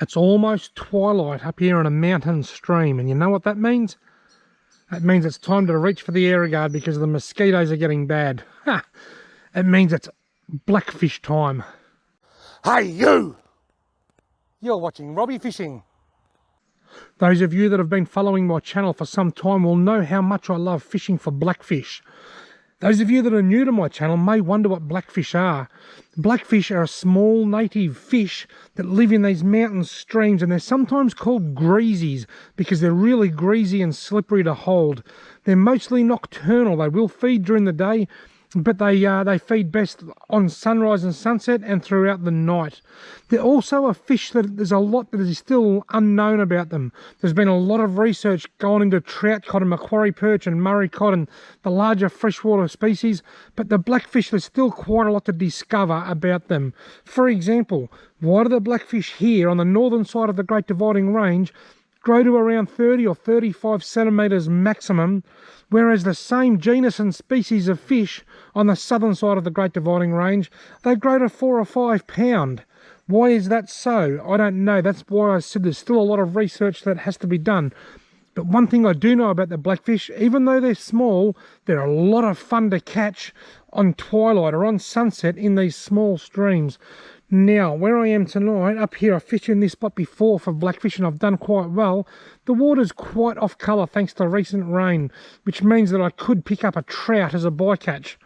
It's almost twilight up here in a mountain stream, and you know what that means? That means it's time to reach for the air guard because the mosquitoes are getting bad. Ha! It means it's blackfish time. Hey you! You're watching Robbie Fishing. Those of you that have been following my channel for some time will know how much I love fishing for blackfish. Those of you that are new to my channel may wonder what blackfish are. Blackfish are a small native fish that live in these mountain streams, and they're sometimes called greasies because they're really greasy and slippery to hold. They're mostly nocturnal. They will feed during the day, but they feed best on sunrise and sunset and throughout the night. They're also a fish that there's a lot that is still unknown about them. There's been a lot of research gone into trout cod and macquarie perch and Murray cod and the larger freshwater species, but the blackfish, there's still quite a lot to discover about them. For example, why do the blackfish here on the northern side of the Great Dividing Range grow to around 30 or 35 centimetres maximum, whereas the same genus and species of fish on the southern side of the Great Dividing Range, they grow to 4 or 5 pound. Why is that so? I don't know. That's why I said there's still a lot of research that has to be done. But one thing I do know about the blackfish, even though they're small, they're a lot of fun to catch on twilight or on sunset in these small streams. Now, where I am tonight, up here, I've fished in this spot before for blackfish and I've done quite well. The water's quite off colour thanks to recent rain, which means that I could pick up a trout as a bycatch.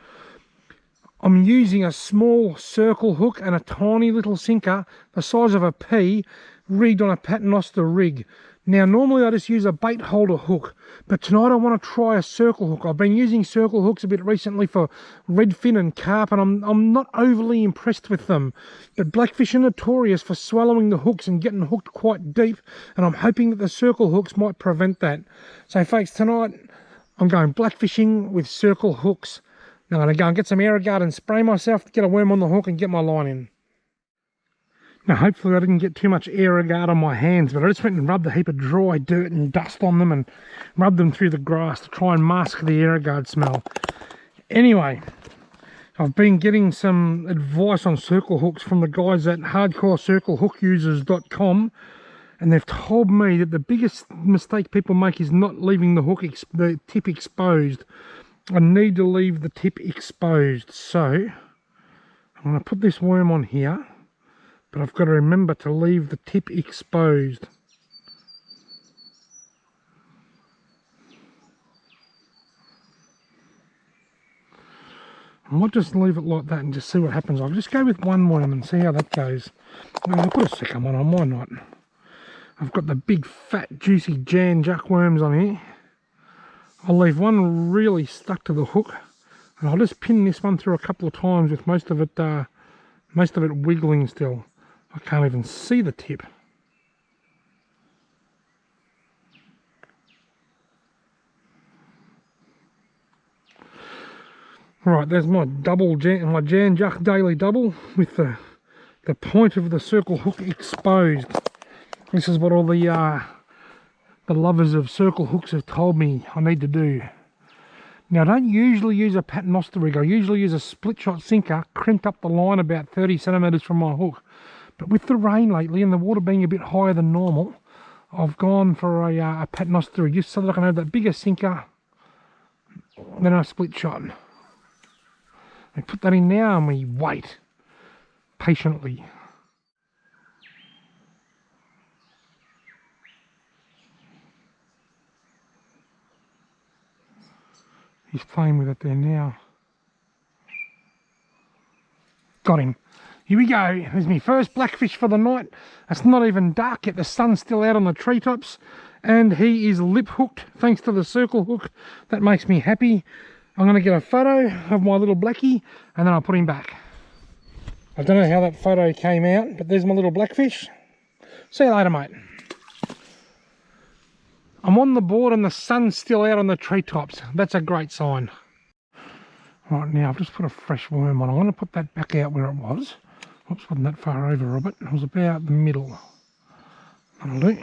I'm using a small circle hook and a tiny little sinker, the size of a pea, rigged on a paternoster rig. Now, normally I just use a bait holder hook, but tonight I want to try a circle hook. I've been using circle hooks a bit recently for redfin and carp, and I'm not overly impressed with them. But blackfish are notorious for swallowing the hooks and getting hooked quite deep, and I'm hoping that the circle hooks might prevent that. So folks, tonight I'm going blackfishing with circle hooks. Now I'm going to go and get some Aerogard and spray myself to get a worm on the hook and get my line in. Now hopefully I didn't get too much Aerogard on my hands, but I just went and rubbed a heap of dry dirt and dust on them and rubbed them through the grass to try and mask the Aerogard smell. Anyway, I've been getting some advice on circle hooks from the guys at hardcorecirclehookusers.com, and they've told me that the biggest mistake people make is not leaving the hook, the tip exposed. I need to leave the tip exposed, so I'm going to put this worm on here. But I've got to remember to leave the tip exposed. I might just leave it like that and just see what happens. I'll just go with one worm and see how that goes. I'll put a second one on, why not? I've got the big fat juicy Jan Juck worms on here. I'll leave one really stuck to the hook, and I'll just pin this one through a couple of times with most of it wiggling still. I can't even see the tip. Right, there's my my Jan Juck daily double with the point of the circle hook exposed. This is what all the lovers of circle hooks have told me I need to do. Now I don't usually use a paternoster rig. I usually use a split shot sinker, crimped up the line about 30 centimetres from my hook. But with the rain lately and the water being a bit higher than normal, I've gone for a paternoster rig just so that I can have that bigger sinker, then a split shot. I put that in now and we wait patiently. He's playing with it there now. Got him. Here we go. There's my first blackfish for the night. It's not even dark yet. The sun's still out on the treetops. And he is lip hooked thanks to the circle hook. That makes me happy. I'm going to get a photo of my little blackie and then I'll put him back. I don't know how that photo came out, but there's my little blackfish. See you later, mate. I'm on the board and the sun's still out on the treetops. That's a great sign. Right, now I've just put a fresh worm on. I'm going to put that back out where it was. Oops, wasn't that far over, Robert. It was about the middle. That'll do.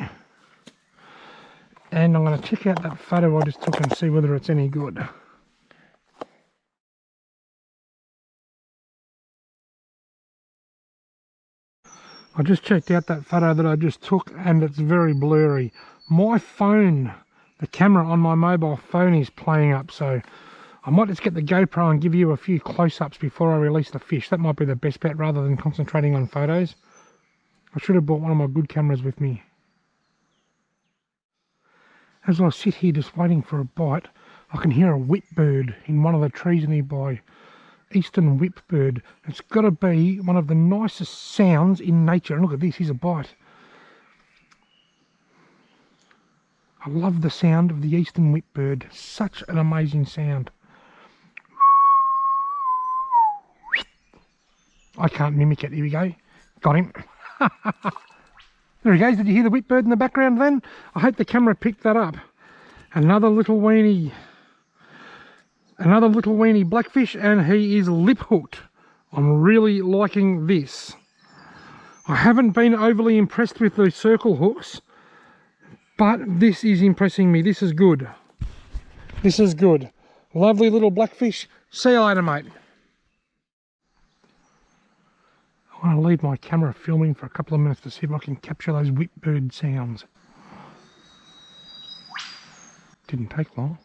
And I'm going to check out that photo I just took and see whether it's any good. I just checked out that photo that I just took and it's very blurry. My phone, the camera on my mobile phone is playing up, so I might just get the GoPro and give you a few close-ups before I release the fish. That might be the best bet rather than concentrating on photos. I should have brought one of my good cameras with me. As I sit here just waiting for a bite, I can hear a whipbird in one of the trees nearby. Eastern whipbird. It's got to be one of the nicest sounds in nature. And look at this, here's a bite. I love the sound of the eastern whipbird. Such an amazing sound. I can't mimic it. Here we go. Got him. There he goes. Did you hear the whipbird in the background then? I hope the camera picked that up. Another little weenie blackfish, and he is lip hooked. I'm really liking this. I haven't been overly impressed with the circle hooks, but this is impressing me. This is good. This is good. Lovely little blackfish. See you later, mate. I want to leave my camera filming for a couple of minutes to see if I can capture those whipbird sounds. Didn't take long.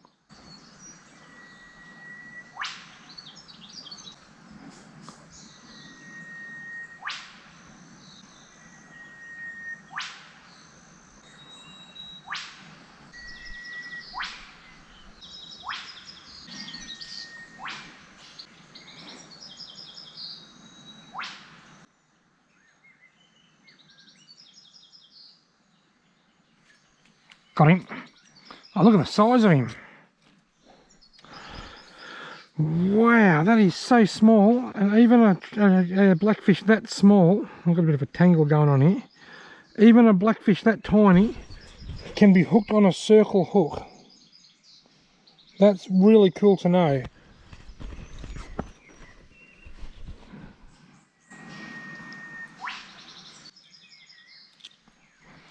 Got him. Oh, look at the size of him. Wow, that is so small. And even a blackfish that small, I've got a bit of a tangle going on here. Even a blackfish that tiny can be hooked on a circle hook. That's really cool to know.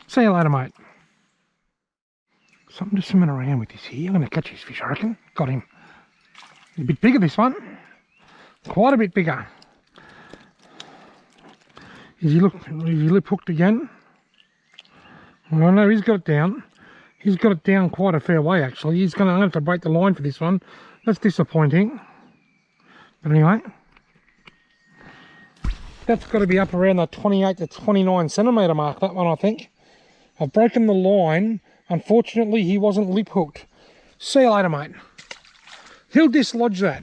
See you later, mate. So I'm just swimming around with this here. I'm going to catch this fish, I reckon. Got him. A bit bigger, this one. Quite a bit bigger. Is he lip hooked again? Well, no, he's got it down. He's got it down quite a fair way, actually. I'm going to have to break the line for this one. That's disappointing. But anyway, that's got to be up around the 28 to 29 centimetre mark, that one, I think. I've broken the line. Unfortunately, he wasn't lip hooked. See you later, mate. He'll dislodge that.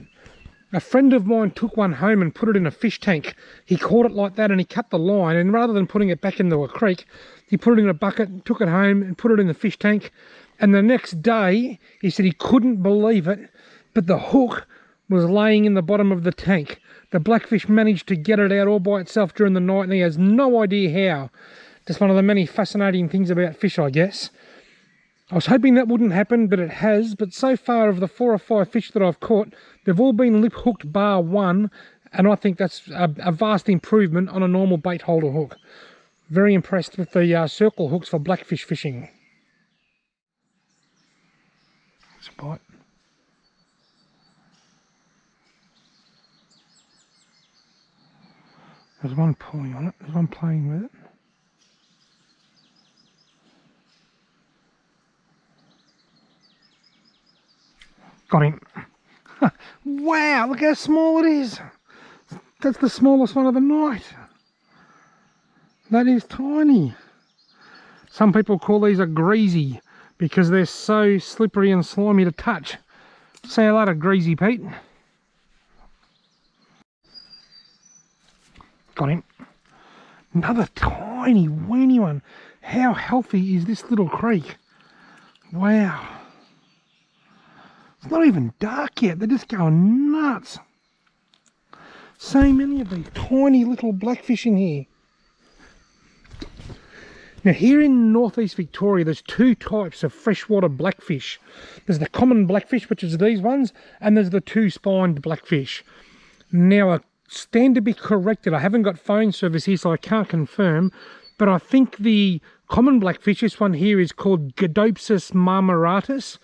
A friend of mine took one home and put it in a fish tank. He caught it like that and he cut the line, and rather than putting it back into a creek, he put it in a bucket, took it home and put it in the fish tank. And the next day, he said he couldn't believe it, but the hook was laying in the bottom of the tank. The blackfish managed to get it out all by itself during the night, and he has no idea how. Just one of the many fascinating things about fish, I guess. I was hoping that wouldn't happen, but it has. But so far, of the 4 or 5 fish that I've caught, they've all been lip hooked bar one, and I think that's a vast improvement on a normal bait holder hook. Very impressed with the circle hooks for blackfish fishing. It's a bite. There's one pulling on it, there's one playing with it. Got him. Wow, look how small it is. That's the smallest one of the night. That is tiny. Some people call these a greasy because they're so slippery and slimy to touch. See you later, Greasy Pete. Got him. Another tiny, weeny one. How healthy is this little creek? Wow. It's not even dark yet. They're just going nuts. So many of these tiny little blackfish in here. Now here in northeast Victoria, there's 2 types of freshwater blackfish. There's the common blackfish, which is these ones, and there's the 2-spined blackfish. Now I stand to be corrected. I haven't got phone service here, so I can't confirm, but I think the common blackfish, this one here, is called Godopsis marmoratus,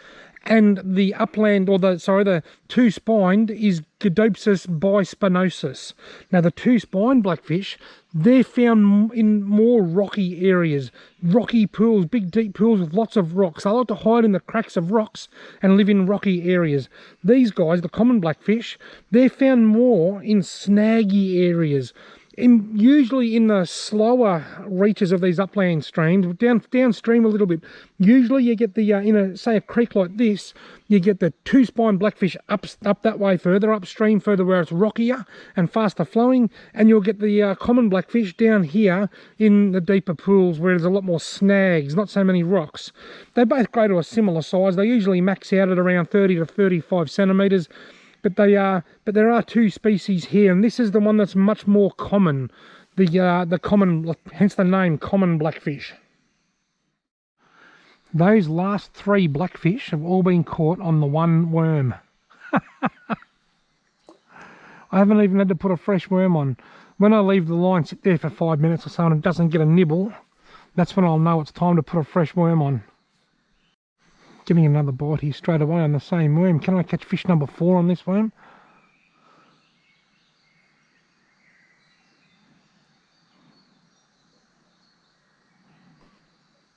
And the upland, or the two-spined is Godopsis bispinosus. Now the two-spined blackfish, they're found in more rocky areas, rocky pools, big deep pools with lots of rocks. They like to hide in the cracks of rocks and live in rocky areas. These guys, the common blackfish, they're found more in snaggy areas. Usually in the slower reaches of these upland streams, downstream a little bit, usually you get the, say a creek like this, you get the two-spine blackfish up that way further, upstream further where it's rockier and faster flowing, and you'll get the common blackfish down here in the deeper pools where there's a lot more snags, not so many rocks. They both grow to a similar size. They usually max out at around 30 to 35 centimetres. But there are two species here, and this is the one that's much more common, the common, hence the name common blackfish. Those last three blackfish have all been caught on the one worm. I haven't even had to put a fresh worm on. When I leave the line sit there for 5 minutes or so and it doesn't get a nibble, that's when I'll know it's time to put a fresh worm on. Getting another bite here straight away on the same worm. Can I catch fish number 4 on this worm?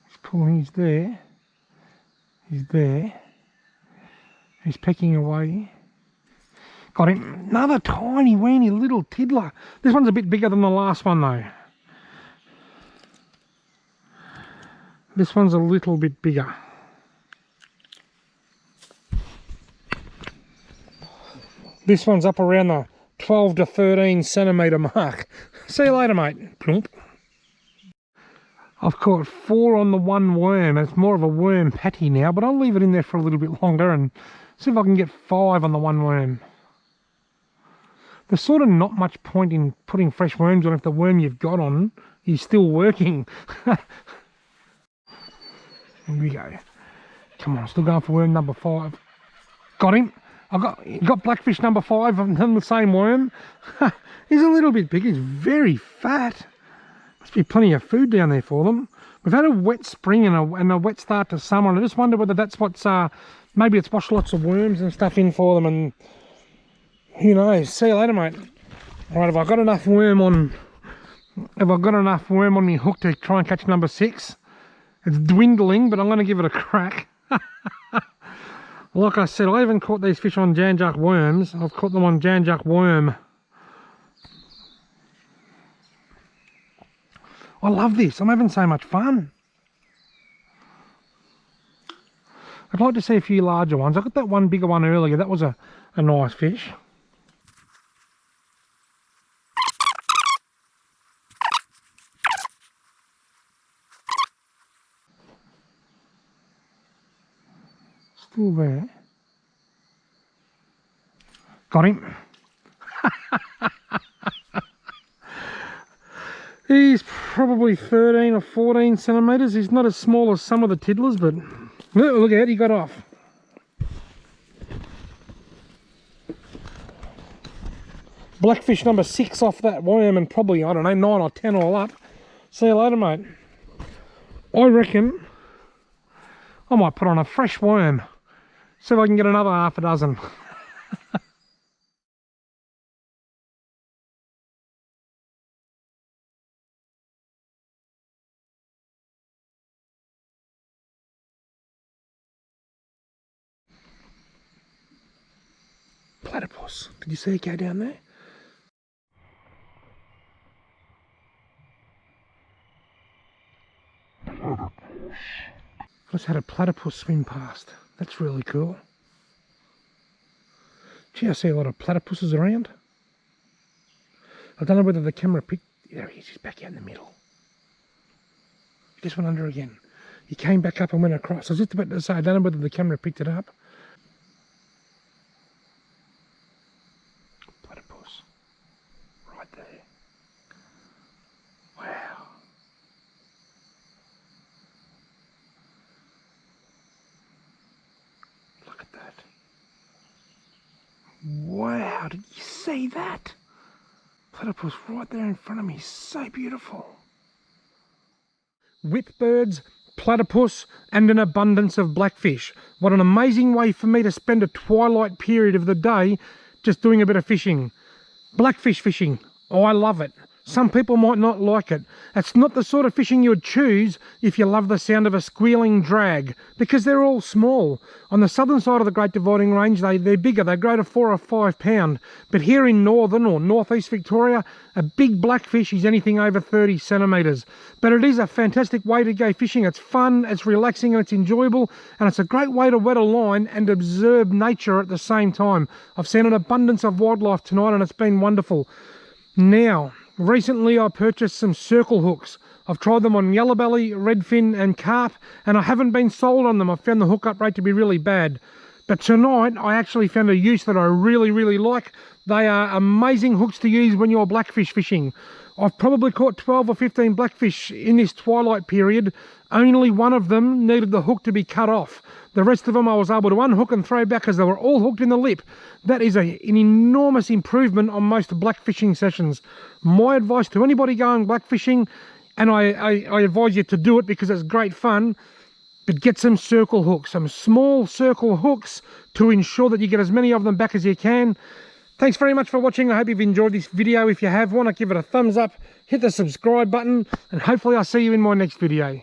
He's pulling, he's there. He's there. He's pecking away. Got him. Another tiny, weeny little tiddler. This one's a bit bigger than the last one though. This one's a little bit bigger. This one's up around the 12 to 13 centimetre mark. See you later, mate. Plump. I've caught 4 on the one worm. It's more of a worm patty now, but I'll leave it in there for a little bit longer and see if I can get 5 on the one worm. There's sort of not much point in putting fresh worms on if the worm you've got on is still working. Here we go. Come on, still going for worm number 5. Got him. Got blackfish number 5 on the same worm. He's a little bit big. He's very fat. Must be plenty of food down there for them. We've had a wet spring and a wet start to summer, and I just wonder whether that's what's maybe it's washed lots of worms and stuff in for them, and who knows. See you later, mate. Right, have I got enough worm on? Have I got enough worm on my hook to try and catch number 6? It's dwindling, but I'm going to give it a crack. Like I said, I haven't caught these fish on Jan-Juck worms. I've caught them on Jan-Juck worm. I love this. I'm having so much fun. I'd like to see a few larger ones. I got that one bigger one earlier. That was a nice fish. Still there. Got him. He's probably 13 or 14 centimetres. He's not as small as some of the tiddlers, but look out, he got off. Blackfish number 6 off that worm, and probably, I don't know, 9 or 10 all up. See you later, mate. I reckon I might put on a fresh worm. See if I can get another half a dozen. Platypus. Did you see it go down there? Just had a platypus swim past. That's really cool. Gee, I see a lot of platypuses around. I don't know whether the camera picked... There he is, he's back out in the middle. He just went under again. He came back up and went across. I was just about to say, I don't know whether the camera picked it up. Platypus. Right there. Wow. Look at that. Wow, did you see that? Platypus right there in front of me, so beautiful. Whipbirds, platypus, and an abundance of blackfish. What an amazing way for me to spend a twilight period of the day just doing a bit of fishing. Blackfish fishing, oh, I love it. Some people might not like it. It's not the sort of fishing you would choose if you love the sound of a squealing drag, because they're all small. On the southern side of the Great Dividing Range, they're bigger. They grow to 4 or 5 pound. But here in northern or northeast Victoria, a big blackfish is anything over 30 centimetres. But it is a fantastic way to go fishing. It's fun, it's relaxing, and it's enjoyable. And it's a great way to wet a line and observe nature at the same time. I've seen an abundance of wildlife tonight, and it's been wonderful. Now, recently I purchased some circle hooks. I've tried them on yellowbelly, redfin and carp, and I haven't been sold on them. I've found the hookup rate to be really bad. But tonight I actually found a use that I really like. They are amazing hooks to use when you're blackfish fishing. I've probably caught 12 or 15 blackfish in this twilight period. Only one of them needed the hook to be cut off. The rest of them I was able to unhook and throw back as they were all hooked in the lip. That is an enormous improvement on most blackfishing sessions. My advice to anybody going blackfishing, and I advise you to do it because it's great fun, but get some circle hooks, some small circle hooks to ensure that you get as many of them back as you can. Thanks very much for watching. I hope you've enjoyed this video. If you have, why not give it a thumbs up, hit the subscribe button, and hopefully I'll see you in my next video.